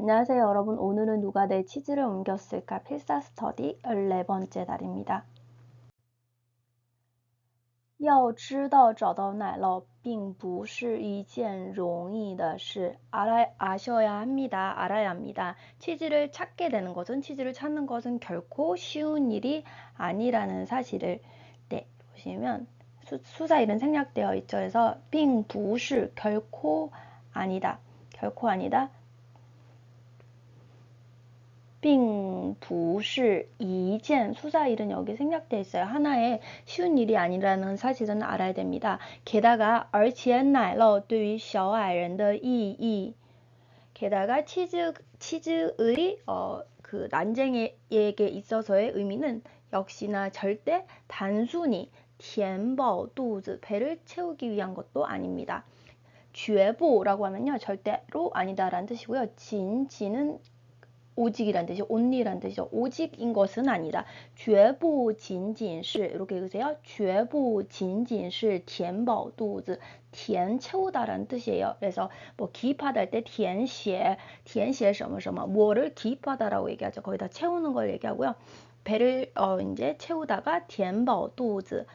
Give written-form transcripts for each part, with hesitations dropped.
안녕하세요, 여러분. 오늘은 누가 내 치즈를 옮겼을까 필사 스터디 14번째 달입니다. 要知道找到奶酪并不是一件容易的事. 아셔야 합니다. 알아야 합니다. 치즈를 찾게 되는 것은, 치즈를 찾는 것은 결코 쉬운 일이 아니라는 사실을, 네, 보시면 수사 이름 생략되어 있죠. 그래서 并不是 결코 아니다. 결코 아니다. 并不是一件 수사일은 여기 생략되어 있어요. 하나의 쉬운 일이 아니라는 사실은 알아야 됩니다. 게다가 而且奶酪对于小矮人的意义 게다가 치즈의 그 난쟁이에게 있어서의 의미는 역시나 절대 단순히 填饱肚子 배를 채우기 위한 것도 아닙니다. 绝不라고 하면요. 절대로 아니다라는 뜻이고요. 진지는 오직이란 뜻이 only란 뜻이죠. 오직인 것은 아니다. 绝不仅仅是 이렇게 읽으세요. 绝不仅仅是填饱肚子 填 채우다라는 뜻이에요. 그래서 뭐 기입하다 할 때 填写 什么什么 뭐를 기입하다라고 얘기하죠. 거기다 채우는 걸 얘기하고요. 배를 이제 채우다가 填饱肚子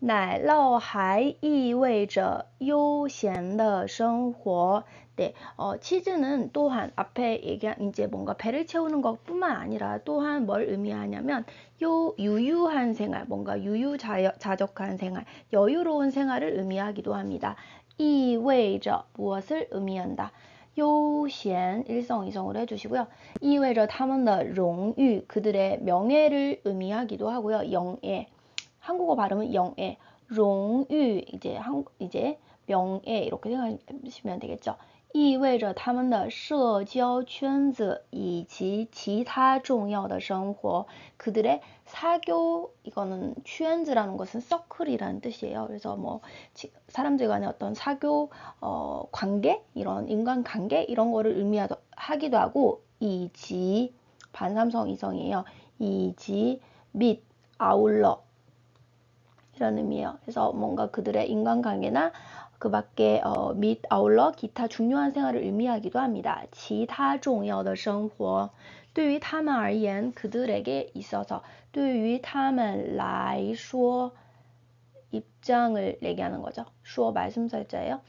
奶酪还意味着悠闲的生活. 네, 치즈는 또한 앞에 얘기한 이제 뭔가 배를 채우는 것뿐만 아니라 또한 뭘 의미하냐면 유유한 생활, 뭔가 유유자적한 생활, 여유로운 생활을 의미하기도 합니다. 意味着 무엇을 의미한다. 悠闲 일성 이성으로 해주시고요. 意味着他们的荣誉 그들의 명예를 의미하기도 하고요. 영예 한국어 발음은 영예, 롱유 이제 명예 이렇게 생각하시면 되겠죠. 意味着他们的社交圈子以及其他重要的生活 그들의 사교 이거는圈子라는 것은 서클이라는 뜻이에요. 그래서 뭐 사람들 간의 어떤 사교 관계 이런 인간관계 이런 거를 의미하기도 하고 이지 반삼성 이성이에요. 이지 및 아울러 이런 의미예요. 그래서 뭔가 그들의 인간관계나 그 밖에 및 아울러 기타 중요한 생활을 의미하기도 합니다. 其他重要的生活对于他们而言 그들에게 있어서 对于他们来说 입장을 얘기하는 거죠. 说 말씀설자예요.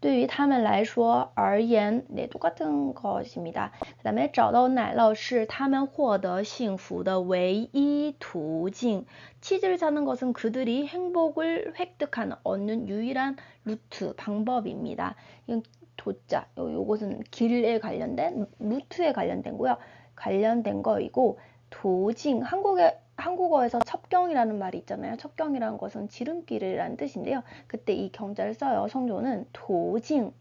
对于他们来说而言 네, 똑같은 것입니다. 그 다음에 找到奶酪是他们获得幸福的唯一途径 치즈를 찾는 것은 그들이 행복을 획득하는 얻는 유일한 루트 방법입니다. 이건 도자 요것은 길에 관련된 루트에 관련된 거요. 관련된 거이고 도징 한국어에서 첩경이라는 말이 있잖아요. 첩경이라는 것은 지름길이라는 뜻인데요. 그때 이 경자를 써요. 성조는 도징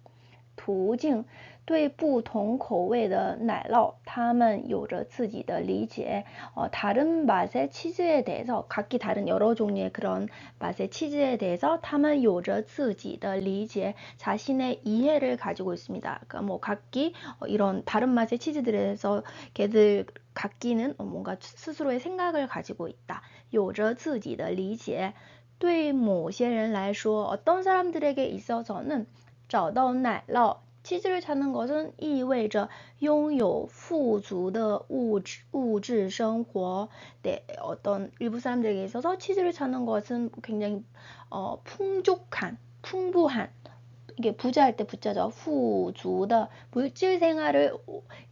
对不同口味的奶酪他们有着自己的理解 다른 맛의 치즈에 대해서 각기 다른 여러 종류의 그런 맛의 치즈에 대해서 他们有着自己的理解 자신의 이해를 가지고 있습니다. 그러니까 뭐 각기 이런 다른 맛의 치즈들에 대해서 걔들 각기는 뭔가 스스로의 생각을 가지고 있다. 有着自己的理解对某些人来说 어떤 사람들에게 있어서는 找到奶酪 치즈를 찾는 것은 意味着拥有富足的物质生活 네, 어떤 일부 사람들에게 있어서 치즈를 찾는 것은 굉장히 풍족한, 풍부한 이게 부자할 때 부자죠. 富足的 물질 생활을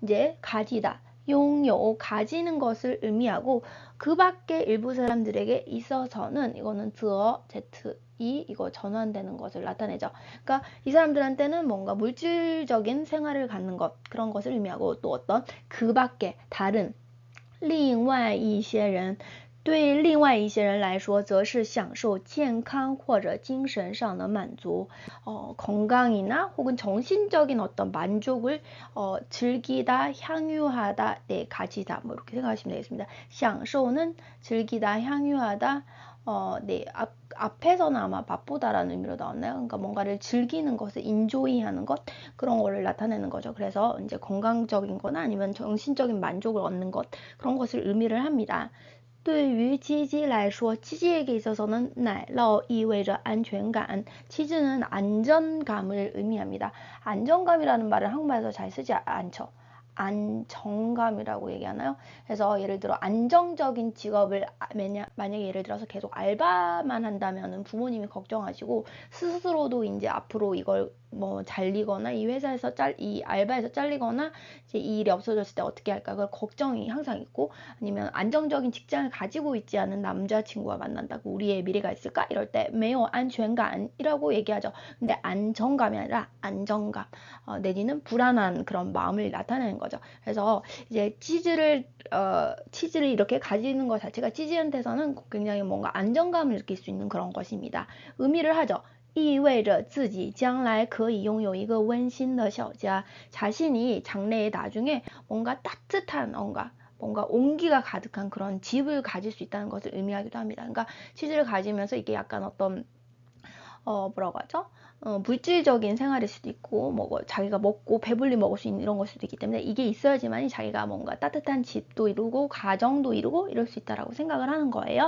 이제 가지다.拥有 가지는 것을 의미하고 그 밖에 일부 사람들에게 있어서는 이거는 이거 전환되는 것을 나타내죠. 그러니까 이 사람들한테는 뭔가 물질적인 생활을 갖는 것 그런 것을 의미하고 또 어떤 그 밖에 다른 另外一些人对另外一些人来说则是享受健康或者精神上的满足 건강이나 혹은 정신적인 어떤 만족을 즐기다, 향유하다, 네, 가지다 뭐 이렇게 생각하시면 되겠습니다. 享受는 즐기다, 향유하다 네, 앞에서는 아마 바쁘다라는 의미로 나왔나요? 그러니까 뭔가를 즐기는 것을 인조이하는 것 그런 거를 나타내는 거죠. 그래서 이제 건강적인 거나 아니면 정신적인 만족을 얻는 것 그런 것을 의미를 합니다. 对于鸡鸡来说，鸡鸡에게 있어서는奶酪 意味着安全感. 치즈는 안정감을 의미합니다. 안정감이라는 말을 한국말에서 잘 쓰지 않죠. 안정감이라고 얘기하나요? 그래서 예를 들어 안정적인 직업을 만약에 예를 들어서 계속 알바만 한다면은 부모님이 걱정하시고 스스로도 이제 앞으로 이걸 뭐 잘리거나 이 회사에서 이 알바에서 잘리거나 이제 이 일이 없어졌을 때 어떻게 할까 그걸 걱정이 항상 있고 아니면 안정적인 직장을 가지고 있지 않은 남자친구와 만난다고 우리의 미래가 있을까 이럴 때 매우 안全感이라고 얘기하죠. 근데 안정감이 아니라 안정감 내지는 불안한 그런 마음을 나타내는 거죠. 그래서 이제 치즈를 이렇게 가지는 것 자체가 치즈한테서는 굉장히 뭔가 안정감을 느낄 수 있는 그런 것입니다. 의미를 하죠. 意味着自己将来可以拥有一个温馨的小家. 자신이 장래에 나중에 뭔가 따뜻한 뭔가 온기가 가득한 그런 집을 가질 수 있다는 것을 의미하기도 합니다. 그러니까 치즈를 가지면서 이게 약간 어떤 뭐라고 하죠? 물질적인 생활일 수도 있고 뭐 자기가 먹고 배불리 먹을 수 있는 이런 걸 수도 있기 때문에 이게 있어야지만 자기가 뭔가 따뜻한 집도 이루고 가정도 이루고 이럴 수 있다라고 생각을 하는 거예요.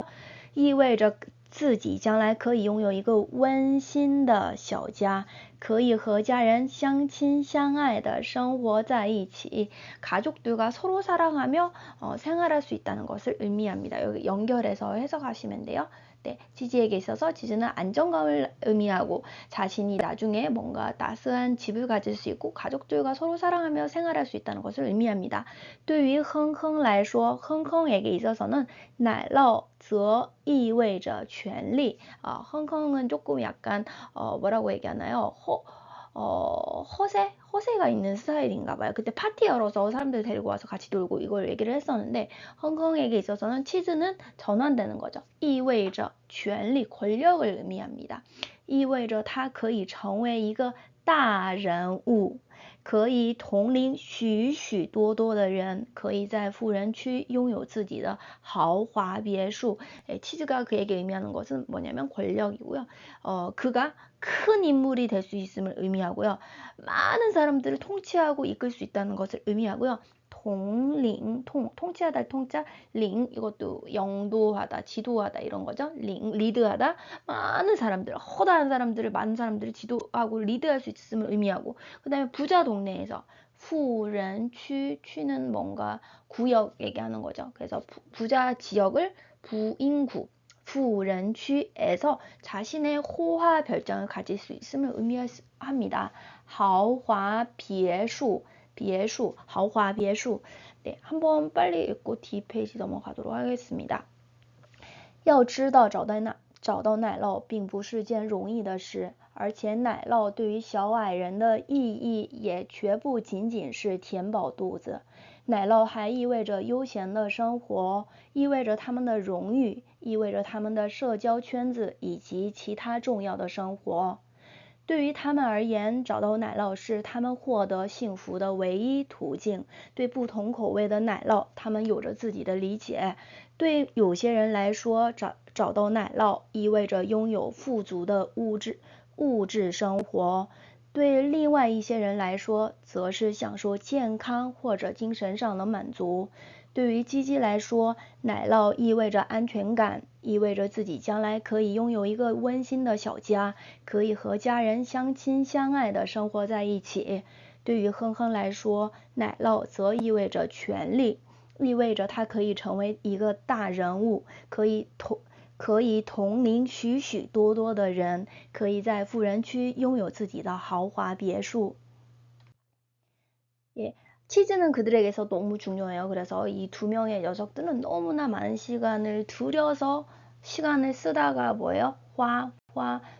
意味着自己将来可以拥有一个温馨的小家，可以和家人相亲相爱的生活在一起. 가족들과 서로 사랑하며 생활할 수 있다는 것을 의미합니다. 여기 연결해서 해석하시면 돼요. 네, 지지에게 있어서 지지는 안정감을 의미하고 자신이 나중에 뭔가 따스한 집을 가질 수 있고 가족들과 서로 사랑하며 생활할 수 있다는 것을 의미합니다. 对于哼哼来说，哼哼에게 있어서는 奶酪则意味着权利. 흥흥은 조금 약간 뭐라고 얘기하나요? 허세가 있는 스타일인가 봐요. 그때 파티 열어서 사람들 데리고 와서 같이 놀고 이걸 얘기를 했었는데 흥흥에게 있어서는 치즈는 전환되는 거죠. 意味着权力, 권력을 의미합니다. 意味着他可以成为一个大人物，可以统领许许多多的人，可以在富人区拥有自己的豪华别墅. 치즈가 그에게 의미하는 것은 뭐냐면 권력이고요. 그가 큰 인물이 될 수 있음을 의미하고요. 많은 사람들을 통치하고 이끌 수 있다는 것을 의미하고요. 통치하다 통짜, 링, 이것도 영도하다, 지도하다 이런 거죠. 리드하다, 많은 사람들, 허다한 사람들을, 많은 사람들을 지도하고 리드할 수 있음을 의미하고, 그 다음에 부자 동네에서, 푸른취, 취는 뭔가 구역 얘기하는 거죠. 그래서 부자 지역을 부인구, 푸른취에서 자신의 호화 별장을 가질 수 있음을 의미합니다. 豪华别墅, 豪华别墅. 네, 한번 빨리 읽고 뒤 페이지 넘어가도록 하겠습니다. 要知道找到奶酪并不是件容易的事，而且奶酪对于小矮人的意义也绝不仅仅是填饱肚子。奶酪还意味着悠闲的生活，意味着他们的荣誉，意味着他们的社交圈子以及其他重要的生活。对于他们而言，找到奶酪是他们获得幸福的唯一途径。对不同口味的奶酪，他们有着自己的理解。对有些人来说，找到奶酪意味着拥有富足的物质生活。对另外一些人来说，则是享受健康或者精神上的满足。对于鸡鸡来说，奶酪意味着安全感，意味着自己将来可以拥有一个温馨的小家，可以和家人相亲相爱的生活在一起。对于哼哼来说，奶酪则意味着权力，意味着他可以成为一个大人物，可以统领许许多多的人，可以在富人区拥有自己的豪华别墅。 예, 치즈는 그들에게서 너무 중요해요. 그래서 이 두 명의 녀석들은 너무나 많은 시간을 들여서 시간을 쓰다가 뭐예요?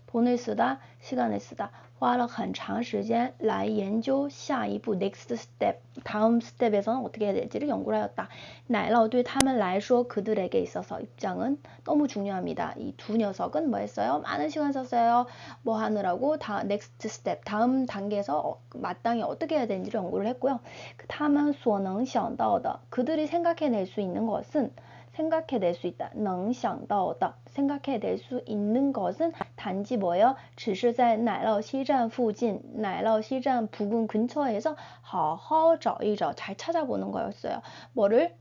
돈을 쓰다, 시간을 쓰다. 花了很长时间来研究下一步 next step, 다음 스텝에서는 어떻게 해야 될지를 연구를 하였다. 奶酪对他们来说 그들에게 있어서 입장은 너무 중요합니다. 이 두 녀석은 뭐 했어요? 많은 시간 썼어요. 뭐 하느라고 next step, 다음 단계에서 마땅히 어떻게 해야 되는지를 연구를 했고요. 他们所能想到的 그들이 생각해낼 수 있는 것은 생각해낼 수 있다. 能想到的 생각해낼 수 있는 것은 단지 뭐예요? 只是在奶酪西站附近,奶酪西站 부근 근처에서 好好找一找, 잘 찾아보는 거였어요. 뭐를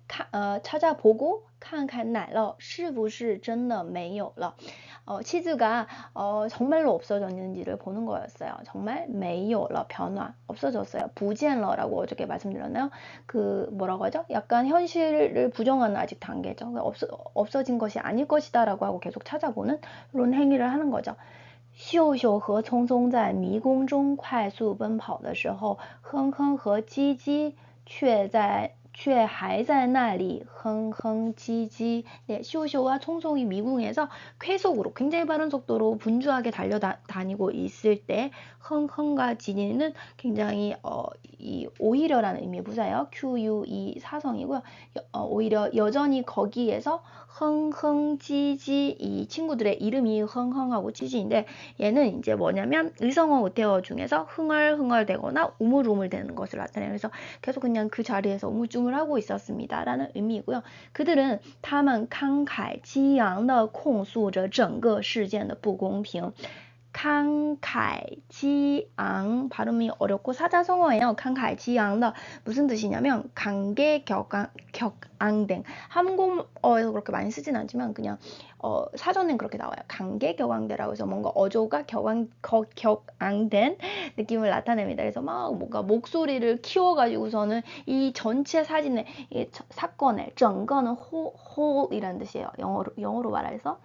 찾아보고 看看奶酪是不是真的没有了. 치즈가 정말로 없어졌는지를 보는 거였어요. 정말 没有了 변화, 없어졌어요. 不见了라고 어저께 말씀드렸나요? 그 뭐라고 하죠? 약간 현실을 부정하는 아직 단계죠. 없어진 것이 아닐 것이다 라고 하고 계속 찾아보는 그런 행위를 하는 거죠. 秀秀和聪聪在迷宫中快速奔跑的时候，哼哼和鸡鸡却还在那里哼哼唧唧. 네, 쇼쇼와 총총이 미궁에서 쾌속으로 굉장히 빠른 속도로 분주하게 달려다니고 있을 때 흥흥과 지니는 굉장히 이 오히려라는 의미의 부사예요. QUE 사성이고요. 오히려 여전히 거기에서 흥흥지지 이 친구들의 이름이 흥흥하고 지지인데 얘는 이제 뭐냐면 의성어 의태어 중에서 흥얼흥얼대거나 우물우물대는 것을 나타내요. 그래서 계속 그냥 그 자리에서 우물쭈물하고 있었습니다 라는 의미이고요. 그들은 他们慷慨激昂地控诉着整个事件的不公平. 慷慨激昂 발음이 어렵고 사자성어예요. 慷慨激昂的 무슨 뜻이냐면 강개격앙된 한국어에서 그렇게 많이 쓰진 않지만 그냥 사전엔 그렇게 나와요. 강개격앙대라고 해서 뭔가 어조가 격앙된 느낌을 나타냅니다. 그래서 막 뭔가 목소리를 키워가지고서는 이 전체 사진의 이 사건의 整个는 whole이라는 뜻이에요. 영어로 말해서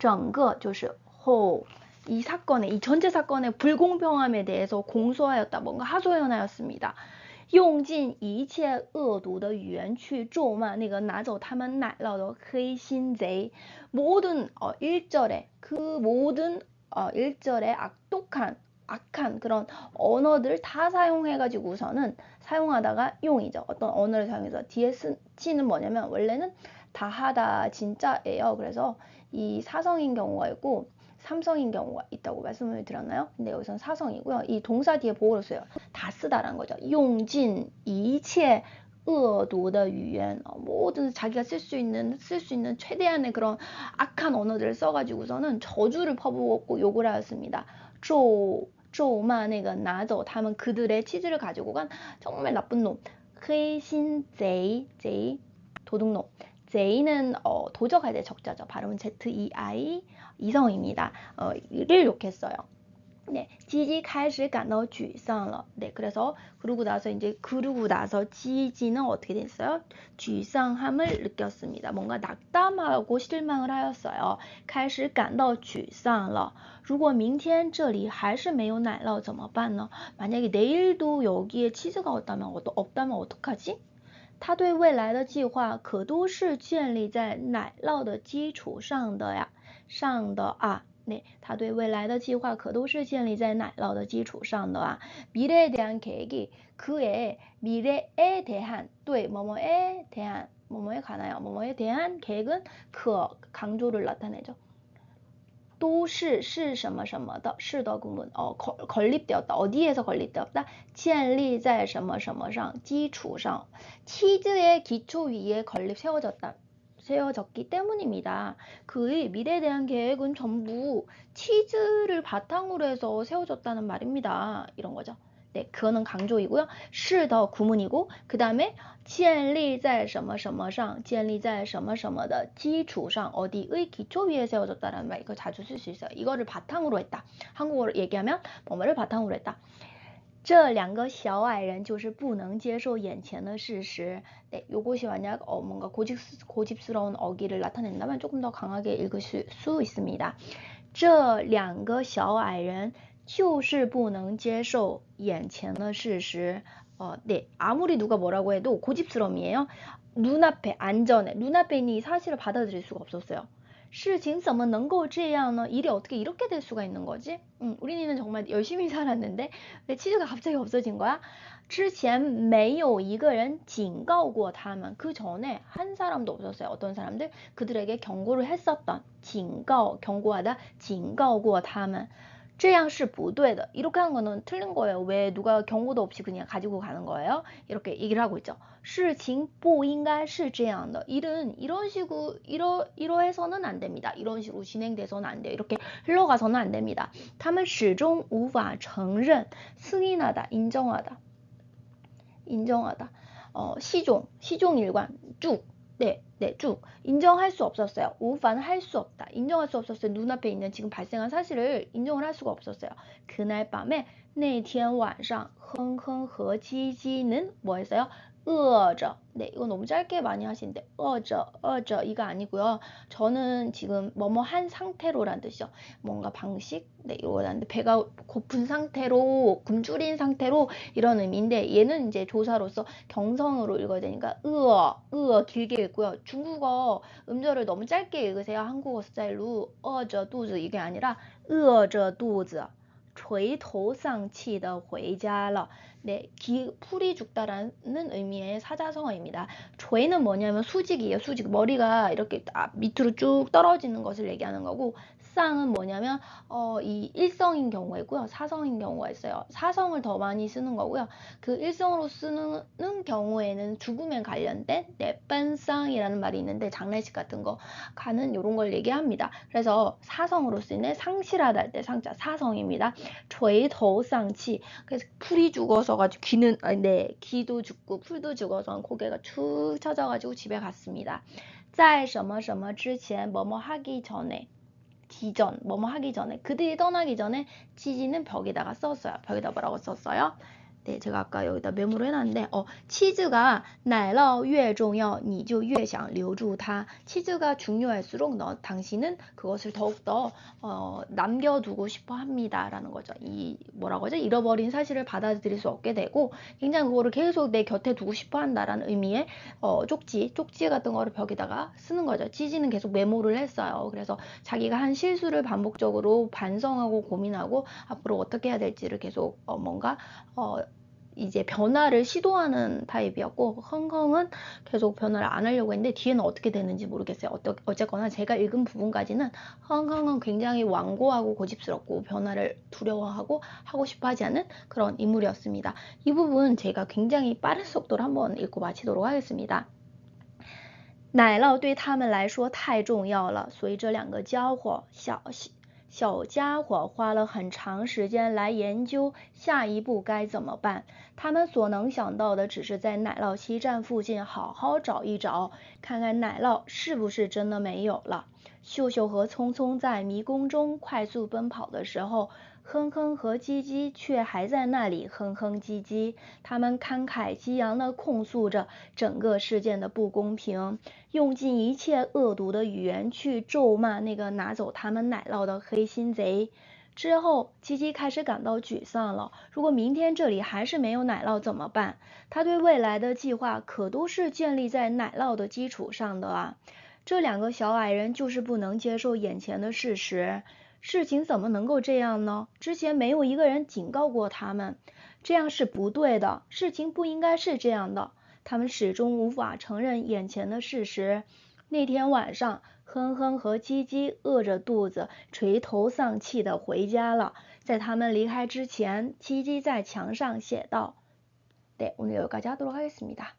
整个就是이 사건의 이 전체 사건의 불공평함에 대해서 공소하였다. 뭔가 하소연하였습니다. 用尽一切恶毒的语言去咒骂那个拿走他们奶酪的黑心贼. 모든 1절에 그 모든 1절에 악한 그런 언어들 다 사용해가지고서는 사용하다가 용이죠. 어떤 언어를 사용해서 뒤에 치는 뭐냐면 원래는 다하다 진짜예요. 그래서 이 사성인 경우가 있고 삼성인 경우가 있다고 말씀을 드렸나요? 근데 여기서는 사성이고요. 이 동사 뒤에 보호를 써요. 다 쓰다라는 거죠. 用尽一切恶毒的语言 모든 자기가 쓸 수 있는 최대한의 그런 악한 언어들을 써가지고서는 저주를 퍼붓고 욕을 하였습니다. 咒骂那个拿走他们 그들의 치즈를 가지고 간 정말 나쁜 놈. 黑心贼 도둑놈. J는 도적할 때 적자죠. 발음은 ZEI 이성입니다. 를 욕했어요. 네, 지지 开始感到沮丧了. 네, 그래서 그러고 나서 지지는 어떻게 됐어요? 沮丧함을 느꼈습니다. 뭔가 낙담하고 실망을 하였어요. 开始感到沮丧了. 如果明天这里还是没有奶酪怎么办呢? 만약에 내일도 여기에 치즈가 없다면 어떡하지? 他对未来的计划可都是建立在奶酪的基础上的呀，네, 他对未来的计划可都是建立在奶酪的基础上的啊. 미래에 대한 계획이 그의 미래에 대한 对 뭐뭐에 대한 뭐뭐에 대한 계획은 그 강조를 나타내죠. 都是什么什么的是的 구문 건립되었다. 어디에서 건립되었다? 建立在什么什么上 基础上 치즈의 기초 위에 세워졌기 때문입니다. 그의 미래에 대한 계획은 전부 치즈를 바탕으로 해서 세워졌다는 말입니다. 이런 거죠. 네, 그거는 강조이고요. 是的 구문이고 그 다음에 建立在什么什么上建立在什么什么的基础上 어디의 기초 위에 세워졌다라는 말 이거 자주 쓸 수 있어요. 이거를 바탕으로 했다. 한국어로 얘기하면 뭐뭐를 바탕으로 했다. 这两个小矮人就是不能接受眼前的事实. 네, 요것이 만약 뭔가 고집스러운 어기를 나타낸다면 조금 더 강하게 읽으실 수 있습니다. 这两个小矮人就是不能接受眼前的事实. 네, 아무리 누가 뭐라고 해도 고집스러움이에요. 눈앞에 안전해. 눈앞에 있는 이 사실을 받아들일 수가 없었어요. 事情怎么能够这样呢? 일이 어떻게 이렇게 될 수가 있는 거지? 우리는 정말 열심히 살았는데 왜 치즈가 갑자기 없어진 거야? 之前没有一个人警告过他们. 그 전에 한 사람도 없었어요. 어떤 사람들? 그들에게 경고를 했었던. 경고하다. 警告过他们.这样是不对的. 이렇게 한 거는 틀린 거예요. 왜 누가 경고도 없이 그냥 가지고 가는 거예요? 이렇게 얘기를 하고 있죠. 事情不应该是这样的. 일은 이런 식으로 이러해서는 안 됩니다. 이런 식으로 진행돼서는 안 돼요. 이렇게 흘러가서는 안 됩니다. 他们始终无法承认 승인하다, 인정하다. 시종일관, 쭉. 네, 쭉. 인정할 수 없었어요. 우파는 할 수 없다. 인정할 수 없었어요. 눈앞에 있는 지금 발생한 사실을 인정을 할 수가 없었어요. 그날 밤에 那天晚上 흥흥和 지지는 뭐 했어요? 饿着. 네, 이거 너무 짧게 많이 하시는데 饿着 이거 아니고요. 저는 지금 뭐뭐 한 상태로란 뜻이죠. 뭔가 방식, 네, 이거라는데 배가 고픈 상태로, 굶주린 상태로 이런 의미인데 얘는 이제 조사로서 경성으로 읽어야 되니까 饿 길게 읽고요. 중국어 음절을 너무 짧게 읽으세요. 한국어 스타일로 饿着肚子 이게 아니라 饿着肚子垂头丧气的回家了. 네, 풀이 죽다라는 의미의 사자성어입니다. 죄는 뭐냐면 수직이에요. 수직. 머리가 이렇게 밑으로 쭉 떨어지는 것을 얘기하는 거고, 쌍은 뭐냐면 이 일성인 경우이고요. 사성인 경우가 있어요. 사성을 더 많이 쓰는 거고요. 그 일성으로 쓰는 경우에는 죽음에 관련된 빤쌍이라는 말이 있는데 장례식 같은 거 가는 이런 걸 얘기합니다. 그래서 사성으로 쓰는 상실하다 할 때 상자 사성입니다. 垂头丧气. 그래서 풀이 죽어서 가지고 귀도 죽고 풀도 죽어서 고개가 축 처져가지고 집에 갔습니다. 在什么什么之前 뭐뭐 하기 전에 뭐뭐 하기 전에 그들이 떠나기 전에 치즈는 벽에다가 썼어요. 벽에다 뭐라고 썼어요? 네, 제가 아까 여기다 메모를 해놨는데 치즈가 奶酪越重要你就越想留住它. 치즈가 중요할수록 당신은 그것을 더욱더 남겨두고 싶어 합니다 라는 거죠. 이 뭐라고 하죠? 잃어버린 사실을 받아들일 수 없게 되고 굉장히 그거를 계속 내 곁에 두고 싶어 한다라는 의미의 쪽지 같은 거를 벽에다가 쓰는 거죠. 치즈는 계속 메모를 했어요. 그래서 자기가 한 실수를 반복적으로 반성하고 고민하고 앞으로 어떻게 해야 될지를 계속 뭔가 이제 변화를 시도하는 타입이었고 흥흥은 계속 변화를 안 하려고 했는데 뒤에는 어떻게 되는지 모르겠어요. 어쨌거나 제가 읽은 부분까지는 흥흥은 굉장히 완고하고 고집스럽고 변화를 두려워하고 하고 싶어 하지 않은 그런 인물이었습니다. 이 부분 제가 굉장히 빠른 속도로 한번 읽고 마치도록 하겠습니다. 奶酪对他们来说太重要了，所以这两个小家伙花了很长时间来研究下一步该怎么办。他们所能想到的只是在奶酪西站附近好好找一找，看看奶酪是不是真的没有了。秀秀和聪聪在迷宫中快速奔跑的时候，哼哼和叽叽却还在那里哼哼唧唧。他们慷慨激昂地控诉着整个事件的不公平，用尽一切恶毒的语言去咒骂那个拿走他们奶酪的黑心贼。之后，基基开始感到沮丧了。如果明天这里还是没有奶酪怎么办？他对未来的计划可都是建立在奶酪的基础上的啊。这两个小矮人就是不能接受眼前的事实。事情怎么能够这样呢？之前没有一个人警告过他们，这样是不对的，事情不应该是这样的。他们始终无法承认眼前的事实。那天晚上，哼哼和叽叽饿着肚子，垂头丧气地回家了。在他们离开之前，叽叽在墙上写道：“네, 오늘 여기까지 하도록 하겠습니다.